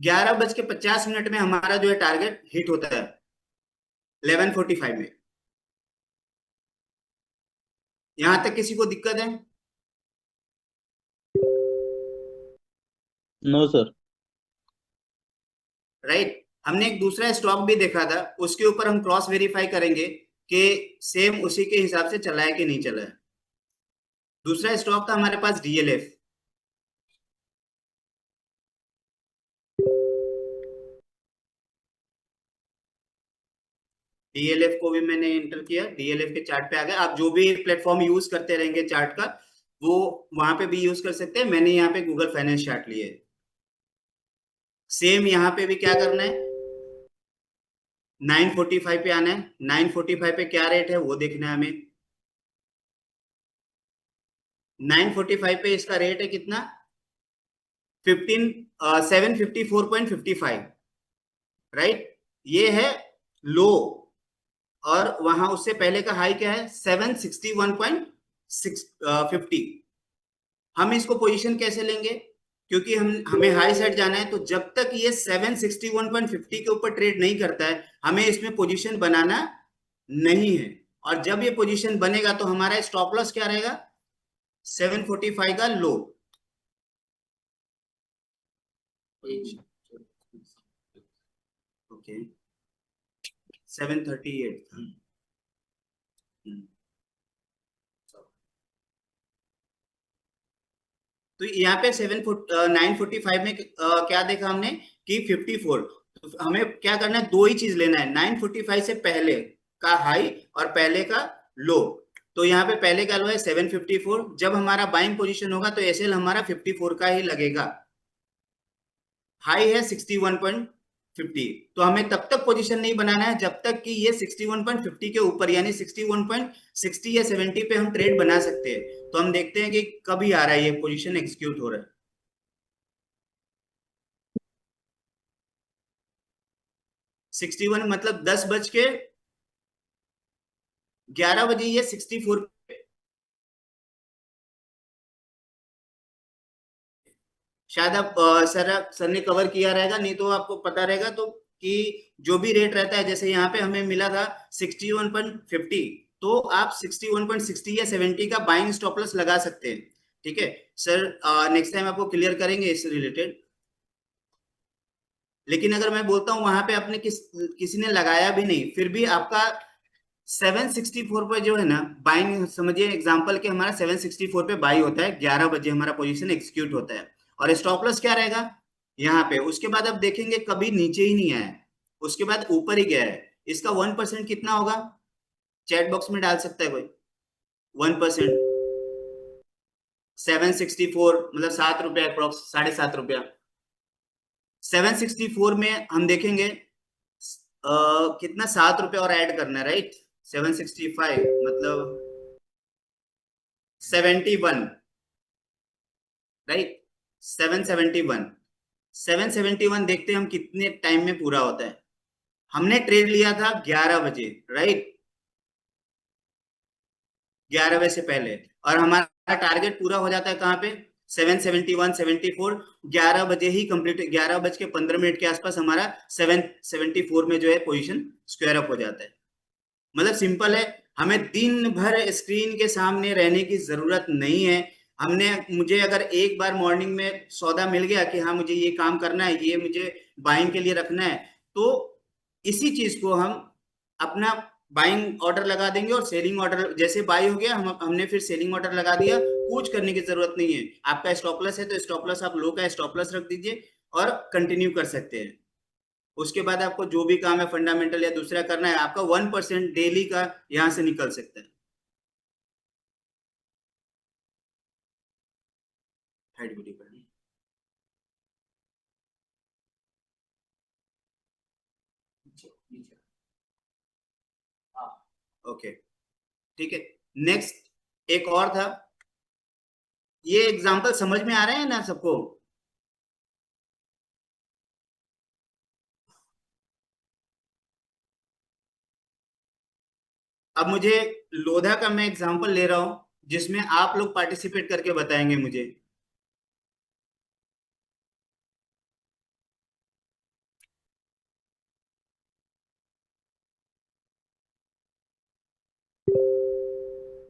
11:50 में हमारा जो है टारगेट हिट होता है 11:45 में। यहां तक किसी को दिक्कत है? No sir. राइट। हमने एक दूसरा स्टॉक भी देखा था, उसके ऊपर हम क्रॉस वेरीफाई करेंगे कि सेम उसी के हिसाब से चला है कि नहीं चला है। दूसरा स्टॉक था हमारे पास डीएलएफ। डीएलएफ को भी मैंने एंटर किया, डीएलएफ के चार्ट पे आ गया। आप जो भी प्लेटफॉर्म यूज करते रहेंगे चार्ट का, वो वहां पे भी यूज कर सकते हैं। मैंने यहाँ पे गूगल फाइनेंस चार्ट लिए। सेम यहाँ पे भी क्या करना है, 945 पे आना है। 945 पे क्या रेट है वो देखना है हमें। 945 पे इसका रेट है कितना, 754.55, राइट। ये है लो, और वहां उससे पहले का हाई क्या है, 761.50। हम इसको पोजीशन कैसे लेंगे, क्योंकि हमें हाई साइड जाना है, तो जब तक ये 761.50 के ऊपर ट्रेड नहीं करता है हमें इसमें पोजीशन बनाना नहीं है। और जब ये पोजीशन बनेगा तो हमारा स्टॉप लॉस क्या रहेगा, 745 का लो। ओके, 738। तो यहाँ पे 945 में क्या देखा हमने कि 54। तो हमें क्या करना है, दो ही चीज लेना है, 945 से पहले का हाई और पहले का लो। तो यहाँ पे पहले का लो है 754। जब हमारा बाइंग पोजीशन होगा तो एसएल हमारा 54 का ही लगेगा। हाई है 61.50। तो हमें तब तक पोजीशन नहीं बनाना है जब तक कि ये 61.50 के ऊपर, यानी 61.60 या 70 पे हम ट्रेड बना सकते हैं। तो हम देखते हैं कि कभी आ रहा है ये पोजीशन एग्जीक्यूट हो रहा है। 61 मतलब 10:11 ये 64। शायद आप सर ने कवर किया रहेगा, नहीं तो आपको पता रहेगा। तो कि जो भी रेट रहता है, जैसे यहाँ पे हमें मिला था 61.50, तो आप 61.60 या 70 का बाइंग स्टॉप लॉस लगा सकते हैं। ठीक है सर, नेक्स्ट टाइम आपको क्लियर करेंगे इससे रिलेटेड। लेकिन अगर मैं बोलता हूँ वहां पे आपने किसी ने लगाया भी नहीं, फिर भी आपका 764 पे जो है ना बाइंग, समझिए एग्जांपल के हमारा 764 पे बाई होता है, 11 बजे हमारा पोजीशन एग्जीक्यूट होता है, और स्टॉप लॉस क्या रहेगा यहाँ पे। उसके बाद आप देखेंगे कभी नीचे ही नहीं आया, उसके बाद ऊपर ही गया है। इसका 1% कितना होगा, चैट बॉक्स में डाल सकता है कोई? 1% 764 मतलब 7 रुपया अप्रोक्स, 7.5 रुपया। 764 में हम देखेंगे कितना, 7 रुपया और ऐड करना है, राइट। 765 मतलब 71, राइट। 771, 771 देखते हैं हम कितने टाइम में पूरा होता है। हमने ट्रेड लिया था 11 बजे, राइट, 11 बजे से पहले, और हमारा टारगेट पूरा हो जाता है कहाँ पे, 771, 74, 11 बजे ही कंप्लीट, 11:15 के आसपास हमारा 774 में जो है पोजीशन स्क्वायर अप हो जाता है। मतलब सिंपल है, हमें दिन भर स्क्रीन के सामने रहने की जरूरत नहीं है। मुझे अगर एक बार मॉर्निंग में सौदा मिल गया कि हाँ मुझे ये काम करना है, ये मुझे बाइंग के लिए रखना है, तो इसी चीज को हम अपना बाइंग ऑर्डर लगा देंगे, और सेलिंग ऑर्डर जैसे बाई हो गया हमने फिर सेलिंग ऑर्डर लगा दिया। कुछ करने की जरूरत नहीं है। आपका स्टॉप लॉस है तो स्टॉप लॉस आप लो का स्टॉप लॉस रख दीजिए और कंटिन्यू कर सकते हैं। उसके बाद आपको जो भी काम है फंडामेंटल या दूसरा करना है, आपका 1% डेली का यहां से निकल सकता है। हाइट वीडियो पर ओके, ठीक है। नेक्स्ट एक और था, ये एग्जांपल समझ में आ रहे हैं ना सबको? अब मुझे लोधा का मैं एग्जांपल ले रहा हूं, जिसमें आप लोग पार्टिसिपेट करके बताएंगे मुझे।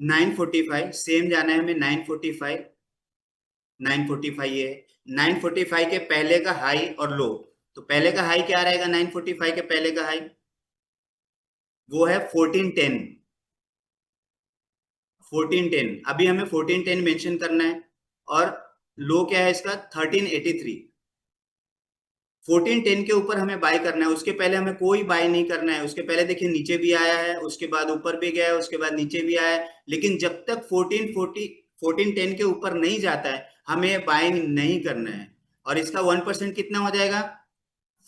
नाइन 45 सेम जाना है हमें, 945, 945 ये 945 के पहले का हाई और लो। तो पहले का हाई क्या रहेगा, 945 के पहले का हाई वो है 1410, 1410। अभी हमें 1410 मेंशन करना है, और लो क्या है इसका, 1383। 1410 के ऊपर हमें बाय करना है, उसके पहले हमें कोई बाय नहीं करना है। उसके पहले देखिए नीचे भी आया है, उसके बाद ऊपर भी गया है, उसके बाद नीचे भी आया है, लेकिन जब तक 1410 के ऊपर नहीं जाता है हमें बाइंग नहीं करना है। और इसका 1% कितना हो जाएगा,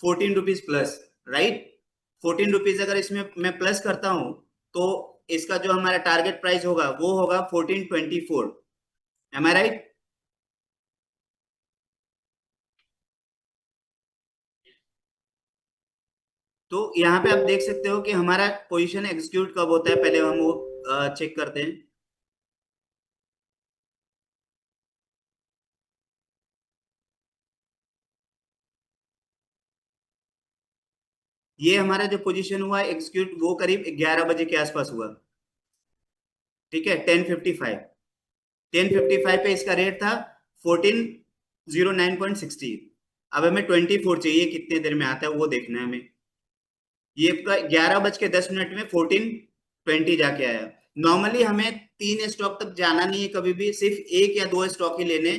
14 रुपीज प्लस, राइट। 14 रुपीज अगर इसमें मैं प्लस करता हूं तो इसका जो हमारा टारगेट प्राइस होगा वो होगा 1424। एम आई राइट? तो यहाँ पे आप देख सकते हो कि हमारा पोजीशन एग्जीक्यूट कब होता है, पहले हम वो चेक करते हैं। ये हमारा जो पोजीशन हुआ एग्जीक्यूट वो करीब 11 बजे के आसपास हुआ, ठीक है। 10:55, 10:55 पे इसका रेट था 1409.60। अब हमें 24 चाहिए, कितने देर में आता है वो देखना है हमें। ये 11:10 में 1420 जाके आया। नॉर्मली हमें 3 स्टॉक तक जाना नहीं है कभी भी, सिर्फ 1 या 2 स्टॉक ही लेने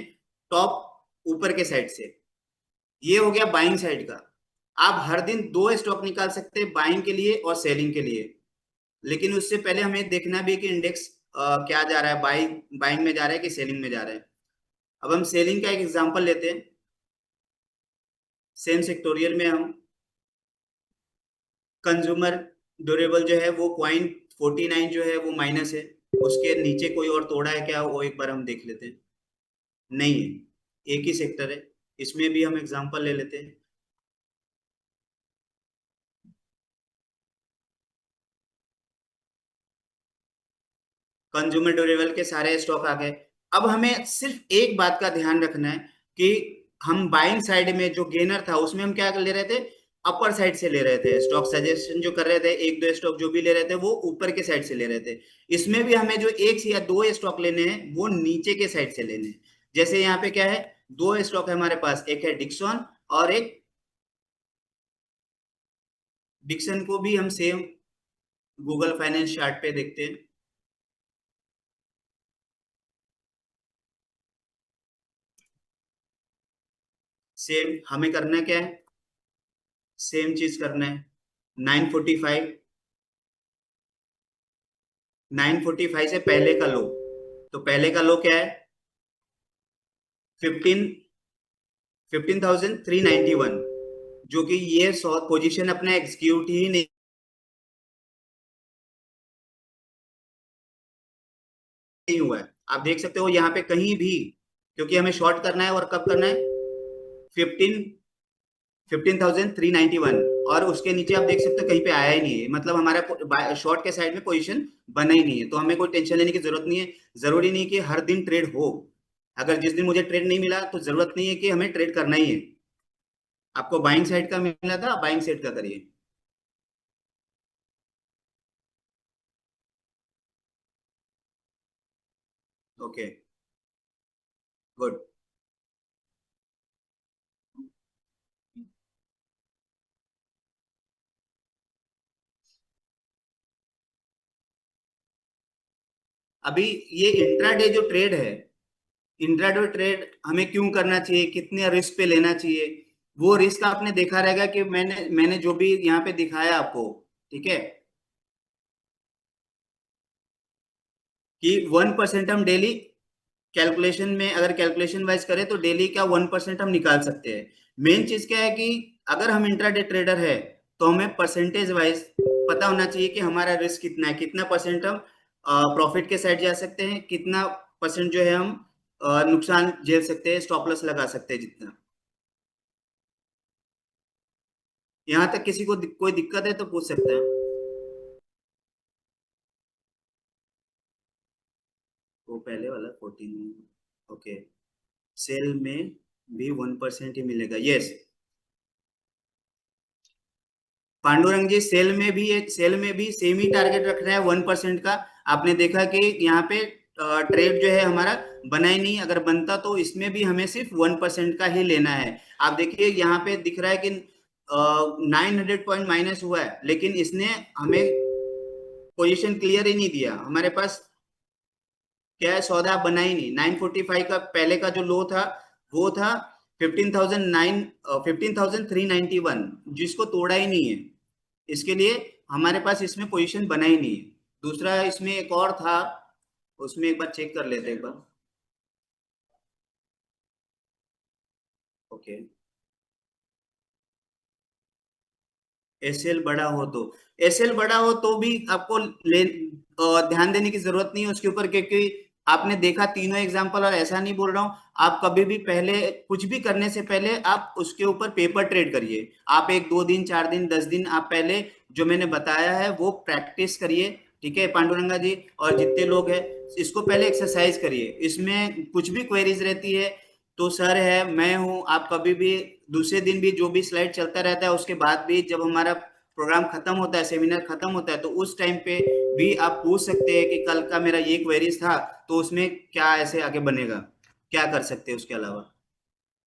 टॉप ऊपर के साइड से। ये हो गया बाइंग साइड का। आप हर दिन 2 स्टॉक निकाल सकते हैं बाइंग के लिए और सेलिंग के लिए, लेकिन उससे पहले हमें देखना भी है कि इंडेक्स क्या जा रहा है, बाइंग में जा रहा है कि सेलिंग में जा रहा है। अब हम सेलिंग का एक एग्जांपल लेते हैं। सेम सेक्टोरियल में हम कंज्यूमर ड्यूरेबल जो है वो .49 जो है वो माइनस है, उसके नीचे कोई और तोड़ा है क्या, वो एक बार हम देख लेते हैं। नहीं है, एक ही सेक्टर है। इसमें भी हम एग्जांपल ले लेते हैं। कंज्यूमर ड्यूरेबल के सारे स्टॉक आ गए। अब हमें सिर्फ एक बात का ध्यान रखना है कि हम बाइंग साइड में जो गेनर था उसमें हम क्या ले रहे थे, अपर साइड से ले रहे थे। स्टॉक सजेशन जो कर रहे थे, 1-2 स्टॉक जो भी ले रहे थे वो ऊपर के साइड से ले रहे थे। इसमें भी हमें जो 1 या 2 स्टॉक लेने हैं वो नीचे के साइड से लेने हैं। जैसे यहाँ पे क्या है, 2 स्टॉक है हमारे पास, एक है डिक्सन और एक डिक्सन को भी हम सेम गूगल फाइनेंस चार्ट पे देखते हैं। सेम हमें करना क्या है, सेम चीज करना है। 945, 945 से पहले का लो, तो पहले का लो क्या है, 15,391, जो कि ये पोजीशन अपना एग्जीक्यूट ही नहीं हुआ है। आप देख सकते हो यहाँ पे कहीं भी, क्योंकि हमें शॉर्ट करना है, और कब करना है, 15,391, और उसके नीचे आप देख सकते हो कहीं पे आया ही नहीं है, मतलब हमारा शॉर्ट के साइड में पोजीशन बना ही नहीं है। तो हमें कोई टेंशन लेने की जरूरत नहीं है। जरूरी नहीं कि हर दिन ट्रेड हो। अगर जिस दिन मुझे ट्रेड नहीं मिला तो जरूरत नहीं है कि हमें ट्रेड करना ही है। आपको बाइंग साइड का मिला था, बाइंग साइड का करिए। Okay, good. अभी ये इंट्राडे जो ट्रेड है, इंट्राडे ट्रेड हमें क्यों करना चाहिए, कितने रिस्क पे लेना चाहिए, वो रिस्क आपने देखा रहेगा कि मैंने जो भी यहाँ पे दिखाया आपको, ठीक है, कि 1% हम डेली कैलकुलेशन में, अगर कैलकुलेशन वाइज करें तो डेली का 1% हम निकाल सकते हैं। मेन चीज क्या है कि अगर हम इंट्राडे ट्रेडर है तो हमें परसेंटेज वाइज पता होना चाहिए कि हमारा रिस्क कितना है, कितना परसेंट हम प्रॉफिट के साइड जा सकते हैं, कितना परसेंट जो है हम नुकसान झेल सकते हैं, स्टॉप लॉस लगा सकते हैं जितना। यहाँ तक किसी को कोई दिक्कत है तो पूछ सकते हैं। वो पहले वाला 14, ओके। सेल में भी 1% ही मिलेगा, यस। पांडुरंग जी, सेल में भी सेम ही टारगेट रख रहा है 1% का। आपने देखा कि यहाँ पे ट्रेड जो है हमारा बना ही नहीं, अगर बनता तो इसमें भी हमें सिर्फ 1% का ही लेना है। आप देखिए यहाँ पे दिख रहा है कि 900 पॉइंट माइनस हुआ है, लेकिन इसने हमें पोजीशन क्लियर ही नहीं दिया। हमारे पास क्या है, सौदा बना ही नहीं। 945 का पहले का जो लो था वो था 15,391, जिसको तोड़ा ही नहीं है। इसके लिए हमारे पास इसमें पोजीशन बना ही नहीं है। दूसरा इसमें एक और था, उसमें एक बार चेक कर लेते हैं एक बार। ओके, एसएल बड़ा हो तो, एसएल बड़ा हो तो भी आपको ध्यान देने की जरूरत नहीं है उसके ऊपर, क्योंकि आपने देखा तीनों एग्जांपल, और ऐसा नहीं बोल रहा हूं, आप कभी भी पहले कुछ भी करने से पहले आप उसके ऊपर पेपर ट्रेड करिए। आप 1 2 दिन 4 दिन 10 दिन आप पहले जो मैंने बताया है वो प्रैक्टिस करिए, ठीक है पांडुरंगा जी, और जितने लोग हैं इसको पहले एक्सरसाइज करिए। इसमें कुछ भी क्वेरीज रहती है तो सर है, मैं हूं, आप कभी भी दूसरे दिन भी जो भी स्लाइड चलता रहता है, उसके बाद भी जब हमारा प्रोग्राम खत्म होता है, सेमिनार खत्म होता है, तो उस टाइम पे भी आप पूछ सकते हैं कि कल का मेरा ये क्वेरीज था, तो उसमें क्या ऐसे आगे बनेगा, क्या कर सकते हैं उसके अलावा।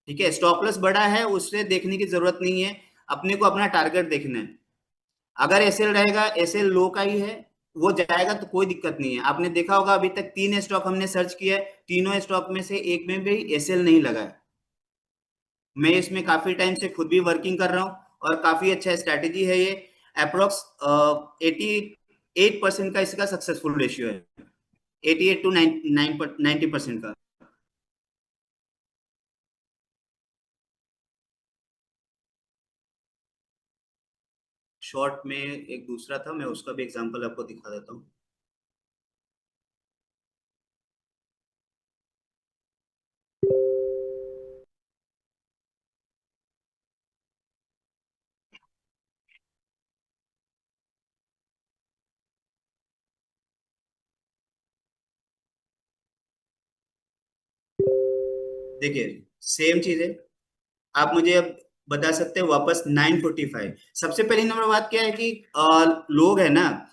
ठीक है, स्टॉप लॉस बड़ा है उससे देखने की जरूरत नहीं है, अपने को अपना टारगेट देखना है। अगर एसएल रहेगा, एसएल लो का ही है, वो जाएगा तो कोई दिक्कत नहीं है। आपने देखा होगा अभी तक 3 स्टॉक हमने सर्च किया है, तीनों स्टॉक में से एक में भी एसएल नहीं लगा है। मैं इसमें काफी टाइम से खुद भी वर्किंग कर रहा हूँ, और काफी अच्छा स्ट्रैटेजी है ये। अप्रोक्स 88% का इसका सक्सेसफुल रेशियो है, 88 टू 90% का। शॉर्ट में एक दूसरा था, मैं उसका भी एग्जांपल आपको दिखा देता हूँ। देखिए सेम चीज है, आप मुझे अब बता सकते हैं वापस 945। सबसे पहली नंबर बात क्या है कि लोग है ना,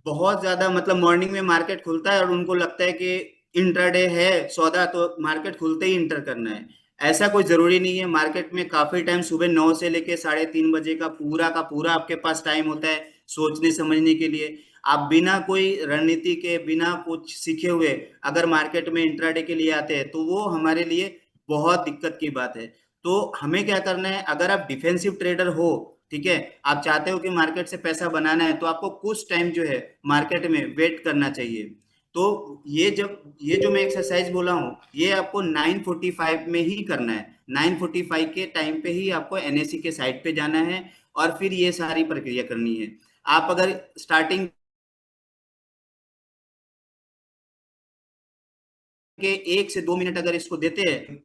बहुत ज्यादा, मतलब मॉर्निंग में मार्केट खुलता है और उनको लगता है कि इंट्राडे है सौदा, तो मार्केट खुलते ही इंटर करना है। ऐसा कोई जरूरी नहीं है। मार्केट में काफी टाइम, सुबह 9 से लेके 3:30 बजे का पूरा आपके पास टाइम होता है। सोचने समझने के लिए। आप बिना कोई रणनीति के, बिना कुछ सीखे हुए अगर मार्केट में इंट्राडे के लिए आते हैं तो वो हमारे लिए बहुत दिक्कत की बात है। तो हमें क्या करना है, अगर आप डिफेंसिव ट्रेडर हो, ठीक है, आप चाहते हो कि मार्केट से पैसा बनाना है, तो आपको कुछ टाइम जो है मार्केट में वेट करना चाहिए। तो ये जो मैं एक्सरसाइज बोला हूँ, ये आपको 9:45 में ही करना है। 9:45 के टाइम पे ही आपको एनएससी के साइट पे जाना है और फिर ये सारी प्रक्रिया करनी है। आप अगर स्टार्टिंग के 1 से 2 मिनट अगर इसको देते हैं,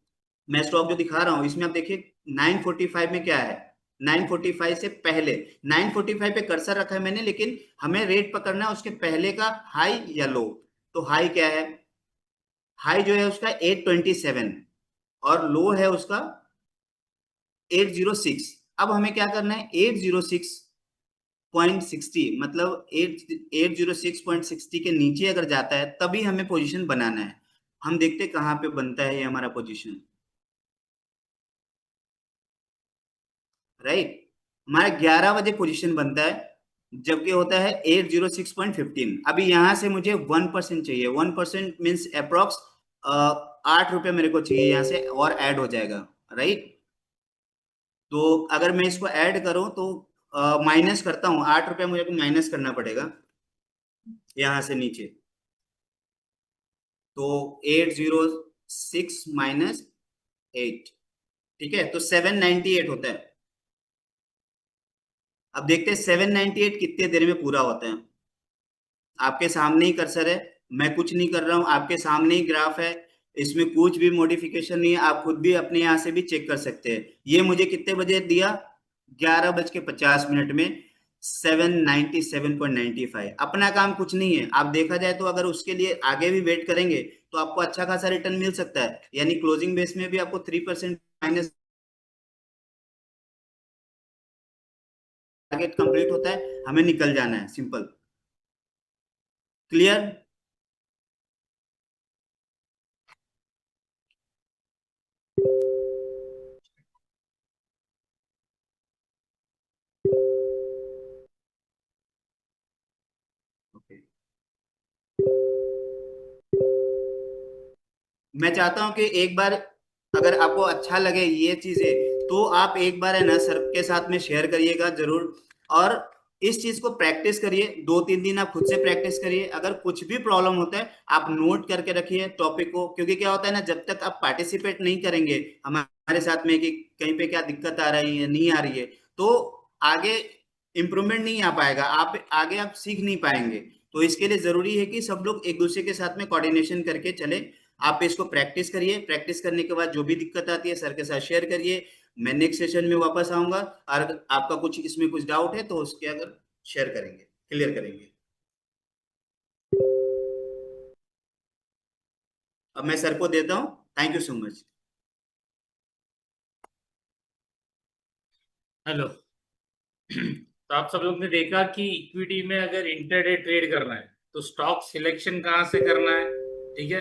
मैं स्टॉक जो दिखा रहा हूँ इसमें आप देखिए 9:45 में क्या है, 9:45 से पहले, 9:45 पे कर्सर रखा है मैंने, लेकिन हमें रेट पकड़ना है उसके पहले का हाई या लो। तो हाई क्या है, हाई जो है उसका 827 और लो है उसका 806। अब हमें क्या करना है, 806.60 मतलब 806.60 के नीचे अगर जाता है तभी हमें पोजीशन बनाना है। हम देखते हैं कहाँ पे बनता है ये हमारा पोजीशन, राइट। हमारा 11 बजे पोजीशन बनता है, जबकि होता है 806.15। अभी यहां से मुझे 1% चाहिए, 1% मीन्स अप्रोक्स 8 रुपये मेरे को चाहिए, यहाँ से और ऐड हो जाएगा, राइट। तो अगर मैं इसको ऐड करूं तो माइनस करता हूँ, 8 रुपये मुझे माइनस करना पड़ेगा यहाँ से नीचे। तो 806 - 8, ठीक है, तो 798 होता है। अब देखते हैं 798 कितने देर में पूरा होता है। आपके सामने ही कर्सर है, मैं कुछ नहीं कर रहा हूं, आपके सामने ही ग्राफ है, इसमें कुछ भी मॉडिफिकेशन नहीं है। आप खुद भी अपने यहां से भी चेक कर सकते हैं। ये मुझे कितने बजे दिया, 11:50 में 797.95। अपना काम कुछ नहीं है। आप देखा जाए तो अगर उसके लिए आगे भी वेट करेंगे तो आपको अच्छा खासा रिटर्न मिल सकता है, यानी क्लोजिंग बेस में भी आपको 3% माइनस टारगेट कंप्लीट होता है, हमें निकल जाना है, सिंपल, क्लियर। मैं चाहता हूं कि एक बार अगर आपको अच्छा लगे ये चीजें, तो आप एक बार है ना सर के साथ में शेयर करिएगा जरूर, और इस चीज को प्रैक्टिस करिए। 2-3 दिन आप खुद से प्रैक्टिस करिए। अगर कुछ भी प्रॉब्लम होता है आप नोट करके रखिए टॉपिक को, क्योंकि क्या होता है ना, जब तक आप पार्टिसिपेट नहीं करेंगे हमारे साथ में कि कहीं पे क्या दिक्कत आ रही है नहीं आ रही है, तो आगे इम्प्रूवमेंट नहीं आ पाएगा, आप आगे आप सीख नहीं पाएंगे। तो इसके लिए जरूरी है कि सब लोग एक दूसरे के साथ में कोऑर्डिनेशन करके चले। आप इसको प्रैक्टिस करिए, प्रैक्टिस करने के बाद जो भी दिक्कत आती है सर के साथ शेयर करिए। मैं नेक्स्ट सेशन में वापस आऊंगा, और अगर आपका कुछ इसमें कुछ डाउट है तो उसके अगर शेयर करेंगे, क्लियर करेंगे। अब मैं सर को देता हूँ, thank you so much. Hello. तो आप सब लोग ने देखा कि इक्विटी में अगर इंटरडे ट्रेड करना है तो स्टॉक सिलेक्शन कहाँ से करना है, ठीक है,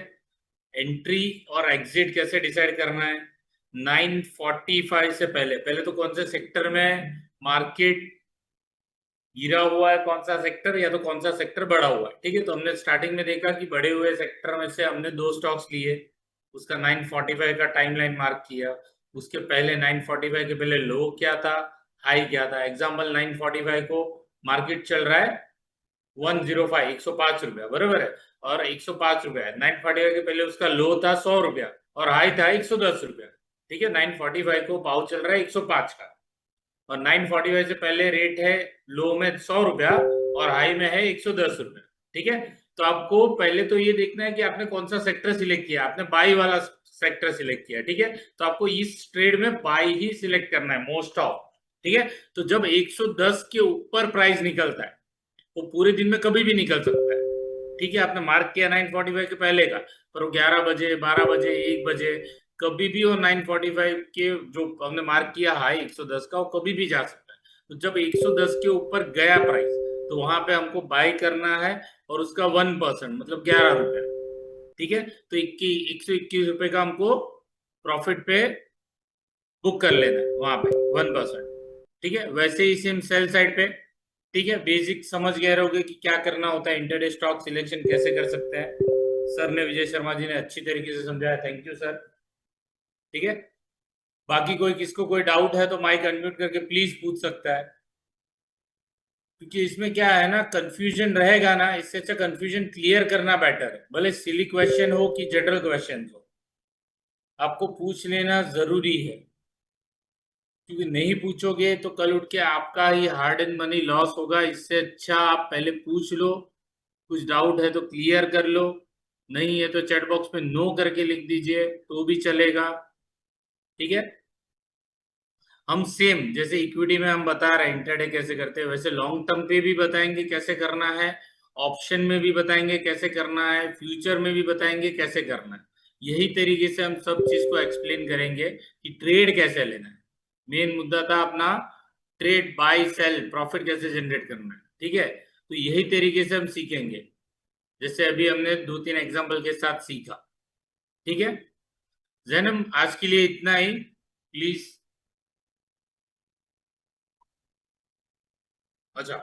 एंट्री और एग्जिट कैसे डिसाइड करना है। 9:45 से पहले पहले तो कौन से सेक्टर में मार्केट गिरा हुआ है, कौन सा सेक्टर, या तो कौन सा सेक्टर बढ़ा हुआ है, ठीक है। तो हमने स्टार्टिंग में देखा कि बढ़े हुए सेक्टर में से हमने 2 स्टॉक्स लिए, उसका 9:45 का टाइमलाइन मार्क किया। उसके पहले 9:45 के पहले लो क्या था, हाई क्या था। एग्जाम्पल 9:45 को मार्केट चल रहा है 105, 105 रुपया, बराबर है, और 105 रुपया है। 9:45 के पहले उसका लो था 100 रुपया और हाई था 110 रुपया, ठीक है। 9:45 को भाव चल रहा है 105 का, और 9:45 से पहले रेट है लो में 100 रुपया और हाई में है 110 रुपया, ठीक है। तो आपको पहले तो ये देखना है कि आपने कौन सा सेक्टर सिलेक्ट किया। आपने बाई वाला सेक्टर सिलेक्ट किया, ठीक है, तो आपको इस ट्रेड में बाई ही सिलेक्ट करना है मोस्ट ऑफ, ठीक है। तो जब 110 के ऊपर प्राइस निकलता है, वो पूरे दिन में कभी भी निकल सकता है, ठीक है। आपने मार्क किया 9:45 के पहले का, पर वो 11 बजे, 12 बजे, 1 बजे, कभी भी वो 9:45 के जो हमने मार्क किया हाई 110 का, वो कभी भी जा सकता है। तो जब 110 के ऊपर गया प्राइस, तो वहां पे हमको बाय करना है, और उसका 1% मतलब 11 रुपया, ठीक है। तो 121 रुपए का हमको प्रॉफिट पे बुक कर लेना है वहां पे 1%, ठीक है। वैसे ही सेम सेल साइड पे ठीक है, बेसिक समझ गए रहोगे कि क्या करना होता है, इंटरडे स्टॉक सिलेक्शन कैसे कर सकते हैं। सर ने, विजय शर्मा जी ने अच्छी तरीके से समझाया, थैंक यू सर। ठीक है, बाकी कोई किसको कोई डाउट है तो माइक अनम्यूट करके प्लीज पूछ सकता है, क्योंकि इसमें क्या है ना, कंफ्यूजन रहेगा ना, इससे अच्छा कंफ्यूजन क्लियर करना बेटर है, भले सिली क्वेश्चन हो कि जनरल क्वेश्चन हो, आपको पूछ लेना जरूरी है, क्योंकि नहीं पूछोगे तो कल उठ के आपका ही हार्ड एंड मनी लॉस होगा। इससे अच्छा आप पहले पूछ लो, कुछ डाउट है तो क्लियर कर लो, नहीं है तो चैट बॉक्स में नो करके लिख दीजिए तो भी चलेगा। ठीक है, हम सेम जैसे इक्विटी में हम बता रहे हैं इंट्राडे कैसे करते हैं, वैसे लॉन्ग टर्म पे भी बताएंगे कैसे करना है, ऑप्शन में भी बताएंगे कैसे करना है, फ्यूचर में भी बताएंगे कैसे करना है। यही तरीके से हम सब चीज को एक्सप्लेन करेंगे कि ट्रेड कैसे लेना है। मेन मुद्दा था अपना ट्रेड, बाय सेल, प्रॉफिट कैसे जनरेट करना है। ठीक है, तो यही तरीके से हम सीखेंगे, जैसे अभी हमने 2-3 एग्जांपल के साथ सीखा। ठीक है जैनम, आज के लिए इतना ही प्लीज। अच्छा,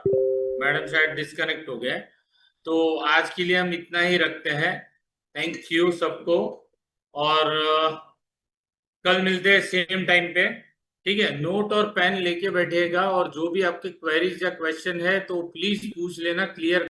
मैडम शायद डिस्कनेक्ट हो गए, तो आज के लिए हम इतना ही रखते हैं। थैंक यू सबको, और कल मिलते हैं सेम टाइम पे। ठीक है, नोट और पेन लेके बैठिएगा, और जो भी आपके क्वेरीज या क्वेश्चन है तो प्लीज पूछ लेना, क्लियर